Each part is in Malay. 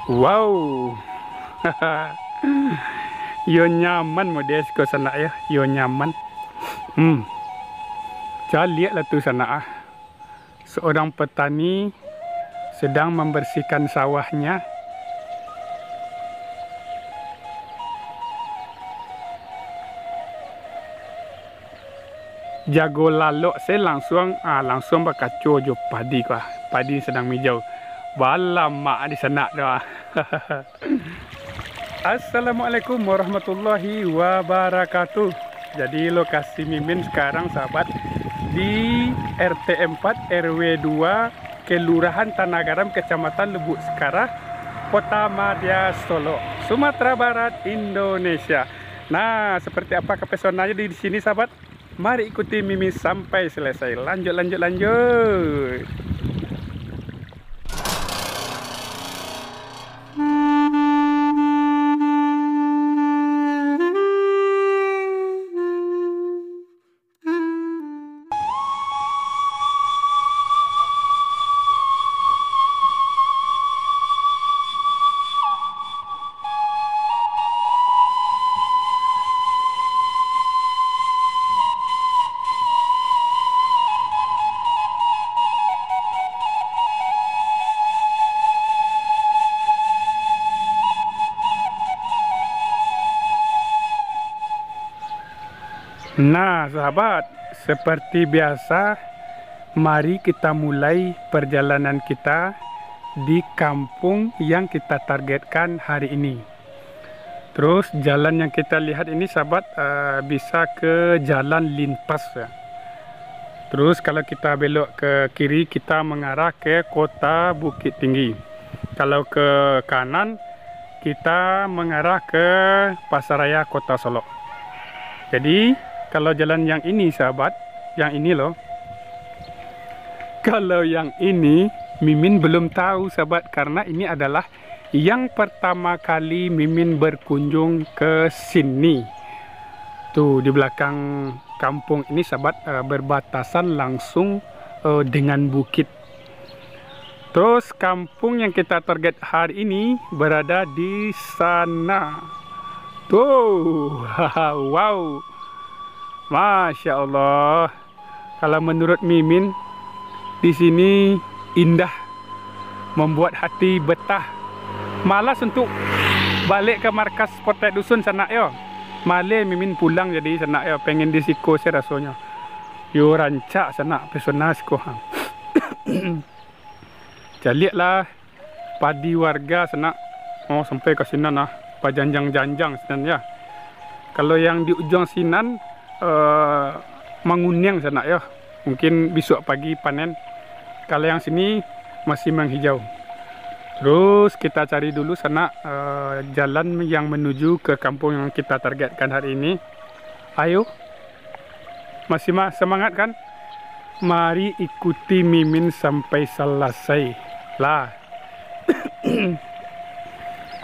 Wow. Yo nyaman model ke sana ya, yo nyaman. Jangan lihatlah tu sana ah. Seorang petani sedang membersihkan sawahnya. Jago lalok saya langsung bakaco jo padi kah. Padi sedang mijau. Balam mak di sana dah. Assalamualaikum warahmatullahi wabarakatuh. Jadi lokasi Mimin sekarang sahabat di RT 4 RW 2 Kelurahan Tanah Garam Kecamatan Lubuk Sekarah Kota Madya Solo Sumatera Barat Indonesia. Nah, seperti apa kepesonanya di sini sahabat? Mari ikuti Mimin sampai selesai. Lanjut. Nah sahabat, seperti biasa mari kita mulai perjalanan kita di kampung yang kita targetkan hari ini. Terus jalan yang kita lihat ini sahabat bisa ke jalan lintas ya. Terus kalau kita belok ke kiri kita mengarah ke kota Bukit Tinggi. Kalau ke kanan kita mengarah ke Pasaraya Kota Solo. Jadi kalau jalan yang ini sahabat, yang ini loh. Kalau yang ini Mimin belum tahu sahabat, karena ini adalah yang pertama kali Mimin berkunjung ke sini. Tuh di belakang kampung ini sahabat berbatasan langsung dengan bukit. Terus kampung yang kita target hari ini berada di sana. Tuh, wow. Masya Allah, kalau menurut Mimin di sini indah, membuat hati betah. Malas untuk balik ke markas Potek Dusun sana yo. Malah Mimin pulang jadi sana yo, pengen di siko saya rasanya. Yo rancak sana pesona siko hang. Jaliatlah padi warga sana. Oh sampai ke sinan nah, pajanjang-janjang sinan ya. Kalau yang di ujung sinan menguning sana ya, mungkin besok pagi panen. Kalau yang sini masih menghijau. Terus kita cari dulu sana jalan yang menuju ke kampung yang kita targetkan hari ini. Ayo, masih semangat kan? Mari ikuti Mimin sampai selesai lah.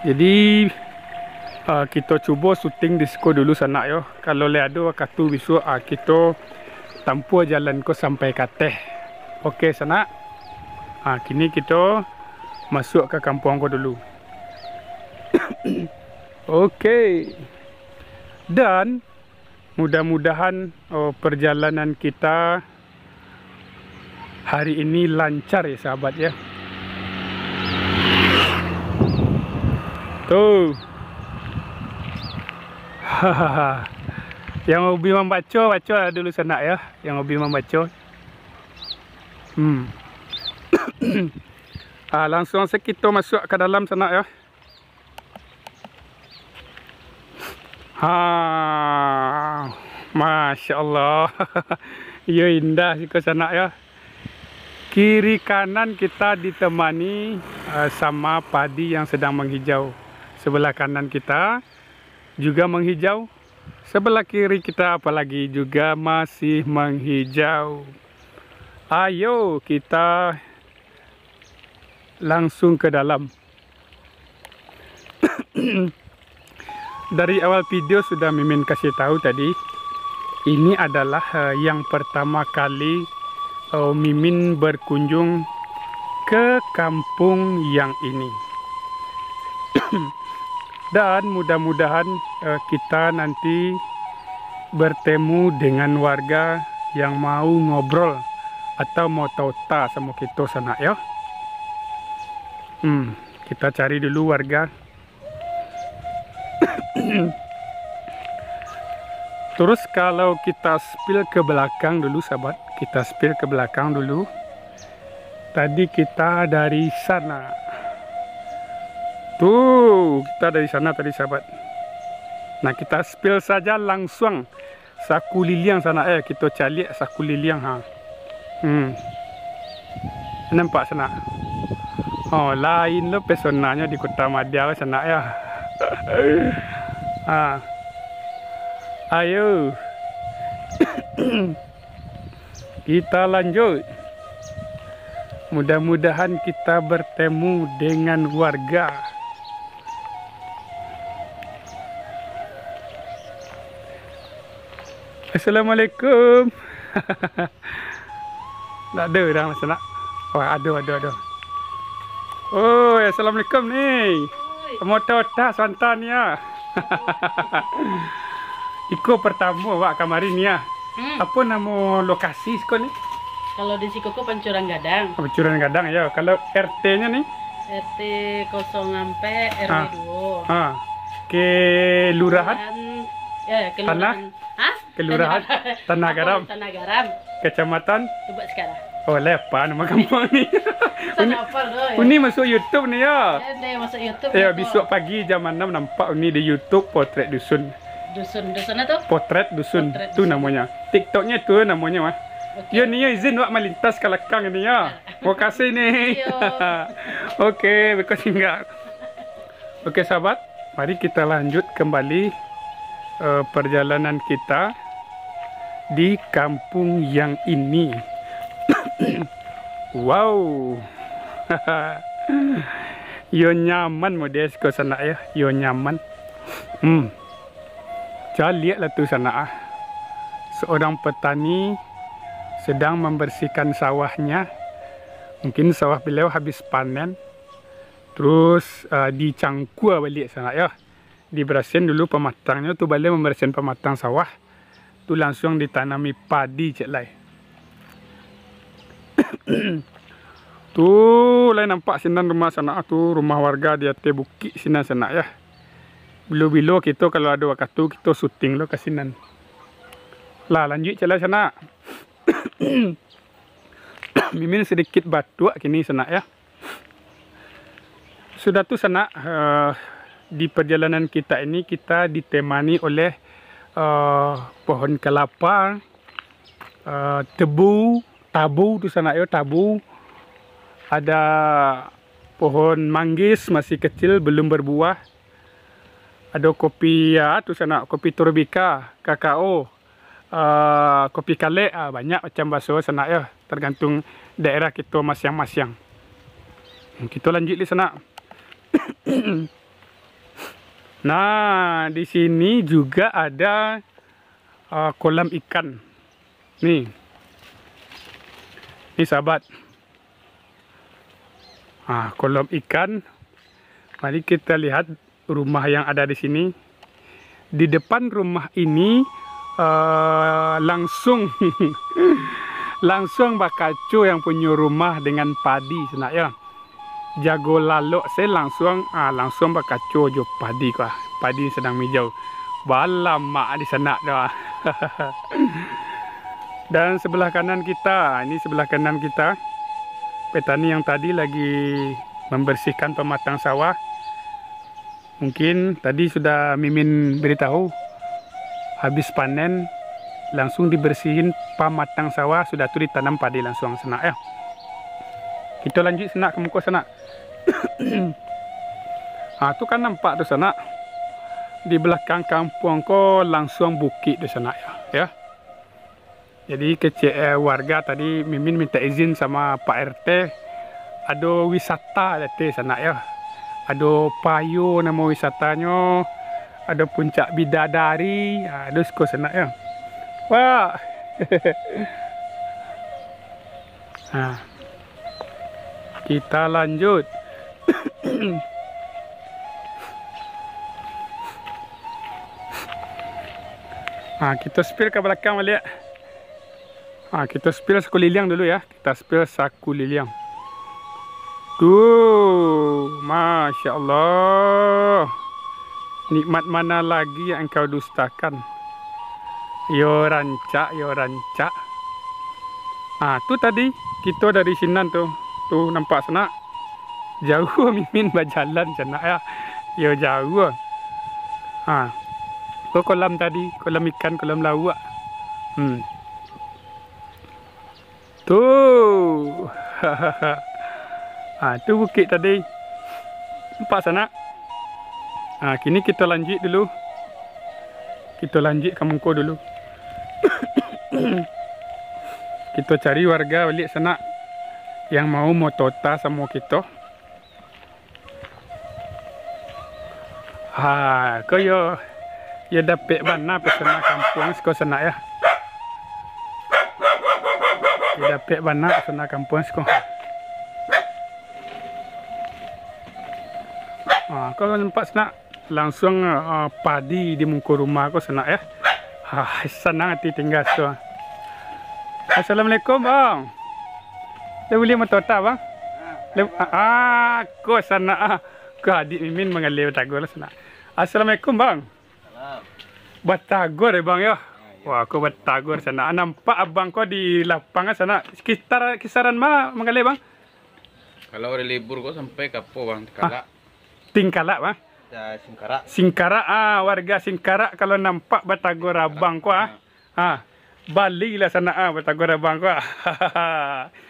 Jadi kita coba syuting di siko dulu sana yo. Kalau leado katu besok kita tampu jalan ko sampai kateh. Oke sana. Kini kita masuk ke kampung ko dulu. Oke. Dan mudah-mudahan perjalanan kita hari ini lancar ya sahabat ya. Tuh. Yang hobi membaca dulu sana ya. Yang hobi membaca. Langsung kita masuk ke dalam sana ya. Masya Allah. Ya indah sih ke sana ya. Kiri kanan kita ditemani sama padi yang sedang menghijau. Sebelah kanan kita juga menghijau. Sebelah kiri kita apalagi juga masih menghijau. Ayo kita langsung ke dalam. Dari awal video sudah Mimin kasih tahu tadi, ini adalah yang pertama kali Mimin berkunjung ke kampung yang ini. Dan mudah-mudahan kita nanti bertemu dengan warga yang mau ngobrol atau mau tauta sama kita sana ya. Kita cari dulu warga. Terus kalau kita spill ke belakang dulu sahabat, kita spill ke belakang dulu. Tadi kita dari sana. Tuh, kita dari sana tadi sahabat. Nah, kita spill saja langsung saku liliang sana. Kita cari saku liliang ha. Nampak sana. Oh, lain lo pesonanya di Kota Madya sana ya. Ayo. Kita lanjut. Mudah-mudahan kita bertemu dengan warga. Assalamualaikum. Tak ada dah sana. Oh, ada. Oh, assalamualaikum ni. Motor tak santan ya. Iko pertama wak kemarin ya. Apa nama lokasi siko ni? Kalau di Sikoko Pancuran Gadang. Pancuran Gadang ya. Kalau RT-nya nih? RT 0 sampai RW 2. Kelurahan? Ya, kelurahan. Kelurahan Tanah Garam. Tanah Garam. Kecamatan Tubak Sekarang. Oh, lepa nama kampung ni. Uni masuk YouTube ni ya. Dia masuk YouTube. Ya, besok pagi jam 6 nampak Uni di YouTube Potret Dusun. Dusun itu? Potret Dusun. Tu namanya. TikToknya tu namanya mah. Yo ni izin wak melintas ke belakang ni ya. Terima kasih ni. Okey, bekas tinggal. Okey sahabat, mari kita lanjut kembali perjalanan kita di kampung yang ini. Wow. Yo nyaman model ke sana ya. Yo nyaman. Jangan lihatlah tu sana. Seorang petani sedang membersihkan sawahnya. Mungkin sawah beliau habis panen. Terus dicangkua balik sana ya. Dibersihin dulu pematangnya tu balik membersihkan pematang sawah. Tu langsung ditanami padi cek lai. Tu lai nampak sinan rumah sana tu, rumah warga di atas bukit sinan sana ya. Bilo-bilo kita kalau ada waktu kita syuting lo ke sinan. Lah lanjut cek lai sana. Mimin sedikit batuk kini sana ya. Sudah tu sana di perjalanan kita ini kita ditemani oleh pohon kelapa, tebu, tabu tu sana ya, tabu. Ada pohon manggis masih kecil belum berbuah. Ada kopi ya tu sana, kopi Torabika, kakao, kopi kale, banyak macam bakso sana ya, tergantung daerah kita masing-masing. Kita lanjut di sana. Nah, di sini juga ada kolam ikan. Nih sahabat. Kolam ikan. Mari kita lihat rumah yang ada di sini. Di depan rumah ini langsung bakaco yang punya rumah dengan padi sana ya. Jago lalok saya langsung bakaco jo padi kah. Padi sedang mijau. Balama di sana dah. Dan sebelah kanan kita, ini sebelah kanan kita. Petani yang tadi lagi membersihkan pematang sawah. Mungkin tadi sudah Mimin beritahu habis panen langsung dibersihin pematang sawah, sudah tu ditanam padi langsung sana ya. Kita lanjut sana ke muka sana. Tu kan nampak tu sana. Di belakang kampung ko langsung bukit di sana ya. Jadi kecil warga tadi Mimin minta izin sama Pak RT ada wisata di sana ya. Ada payo nama wisatanya, ada puncak bidadari, ada suka sana ya. Wah. Kita lanjut. Kita spill ke belakang balik. Kita spill saku liliang dulu ya. Kita spill saku liliang. Tuh, Masya Allah. Nikmat mana lagi yang engkau dustakan? Yo rancak, yo rancak. Tuh tadi kita dari Sinan tuh. Tuh nampak sana. Jauh Mimin berjalan sana ya. Yo jauh. Ke kolam tadi, kolam ikan, kolam lawak. Tuh. Tuh bukit tadi. Nampak sana. Kini kita lanjut dulu. Kita lanjut ke Mengko dulu. Kita cari warga balik sana yang mau motota sama kita. Kau yo dapat bana pesona kampung sekolah sana ya. Yo dapat bana pesona kampung sekolah. Kau nampak sana langsung padi di muka rumah kau sana ya. Senang hati tinggal tu. Assalamualaikum bang. Dia boleh motota bang? Kau sana. Kau adik Mimin mengalir Batagor sana. Assalamualaikum bang. Batagor bang ya. Wah, kau Batagor sana. Nampak abang kau di lapangan sana. Kisaran mana mengalir bang? Kalau hari libur kau sampai kapo bang? Tingkalak. Tingkalak bang? Singkarak. Singkarak, warga Singkarak kalau nampak Batagor abang kau balik lah sana Batagor abang kau.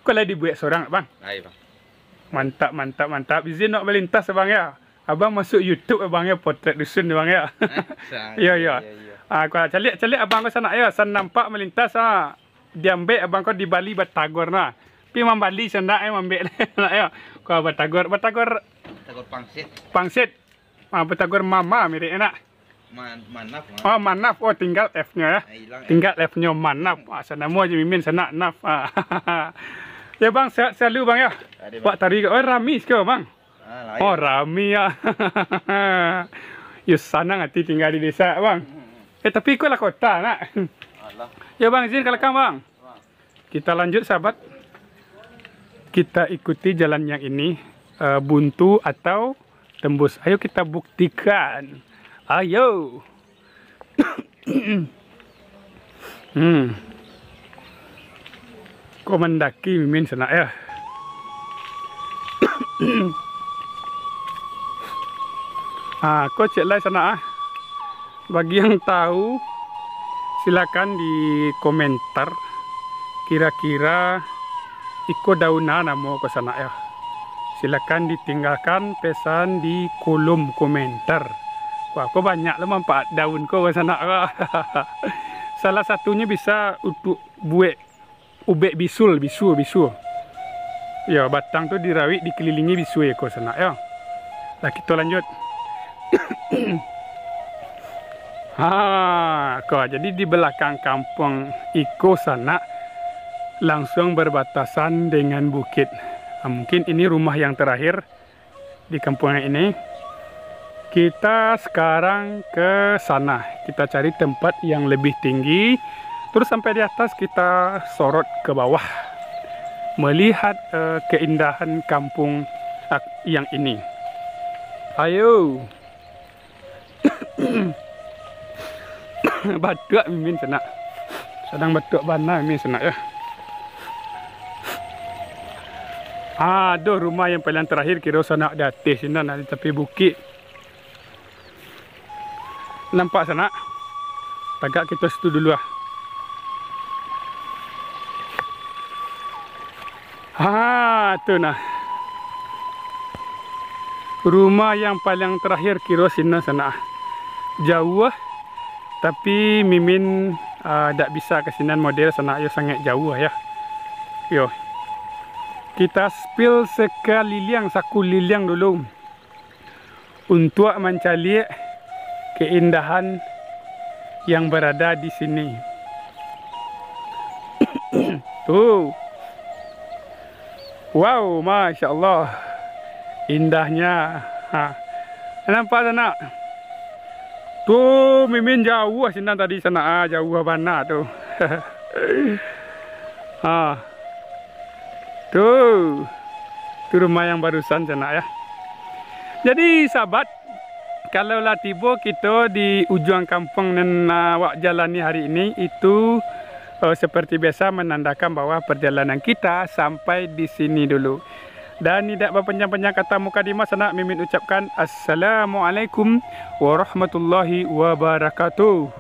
Kau lagi dibuat seorang bang? Hai bang. Mantap, mantap, mantap. Izin nak melintas bang ya. Abang masuk YouTube bang ya, potret dusun bang ya. Ya. Kau calik abang kau sana ya. Sana nampak melintas diambil abang kau di Bali Batagor nah. Pi Bali sana ambil nak ya. Kau Batagor Pangsit. Batagor mama mirip enak. Manaf. Manaf. Tinggal F-nya ya. Tinggal F-nya Manaf. Sana mau je Mimin sana Naf. Ya bang, sehat selalu bang ya. Pak tari Rami ke bang? Rami ya. Sana hati tinggal di desa bang. Tapi kau lah kota nak. Ya bang, izin kelakang bang. Kita lanjut sahabat. Kita ikuti jalan yang ini. Buntu atau tembus. Ayo kita buktikan. Ayo. Kau mendaki Mimin sana ya. Kau cek lah sana. Bagi yang tahu silakan di komentar. Kira-kira iko dauna namo ke sana ya. Silakan ditinggalkan pesan di kolom komentar. Wah, kau banyak lah manfaat daun kau ke sana. Salah satunya bisa untuk buat ubek bisu. Ya, batang tu dirawit dikelilingi bisu ya kau sana ya. Lah kita lanjut. Kau jadi di belakang kampung Iko sana langsung berbatasan dengan bukit. Mungkin ini rumah yang terakhir di kampung ini. Kita sekarang ke sana. Kita cari tempat yang lebih tinggi. Terus sampai di atas kita sorot ke bawah. Melihat keindahan kampung yang ini. Ayo. Batuk Mimin sana. Sedang batuk bana Mimin sana ya. Aduh, rumah yang paling terakhir kira sana di atas sana di tepi bukit. Nampak sana? Tagak kita situ dulu lah. Tu nah. Rumah yang paling terakhir kira sana. Jauh tapi Mimin tak bisa ke sini model sana. Yo sangat jauh ya. Yo. Kita spill saku liliang dulu untuk mencari keindahan yang berada di sini. Tuh, wow, Masya Allah, indahnya. Nampak tak nak? Tuh, Mimin jauh asinan tadi sana, jauh mana tuh. Tuh. Itu rumah yang barusan sana ya. Jadi sahabat, kalau lah tiba kita di ujung kampung yang awak jalani hari ini itu seperti biasa menandakan bahwa perjalanan kita sampai di sini dulu. Dan tidak berpanjang-panjang kata mukadimah, sana Mimin ucapkan Assalamualaikum warahmatullahi wabarakatuh.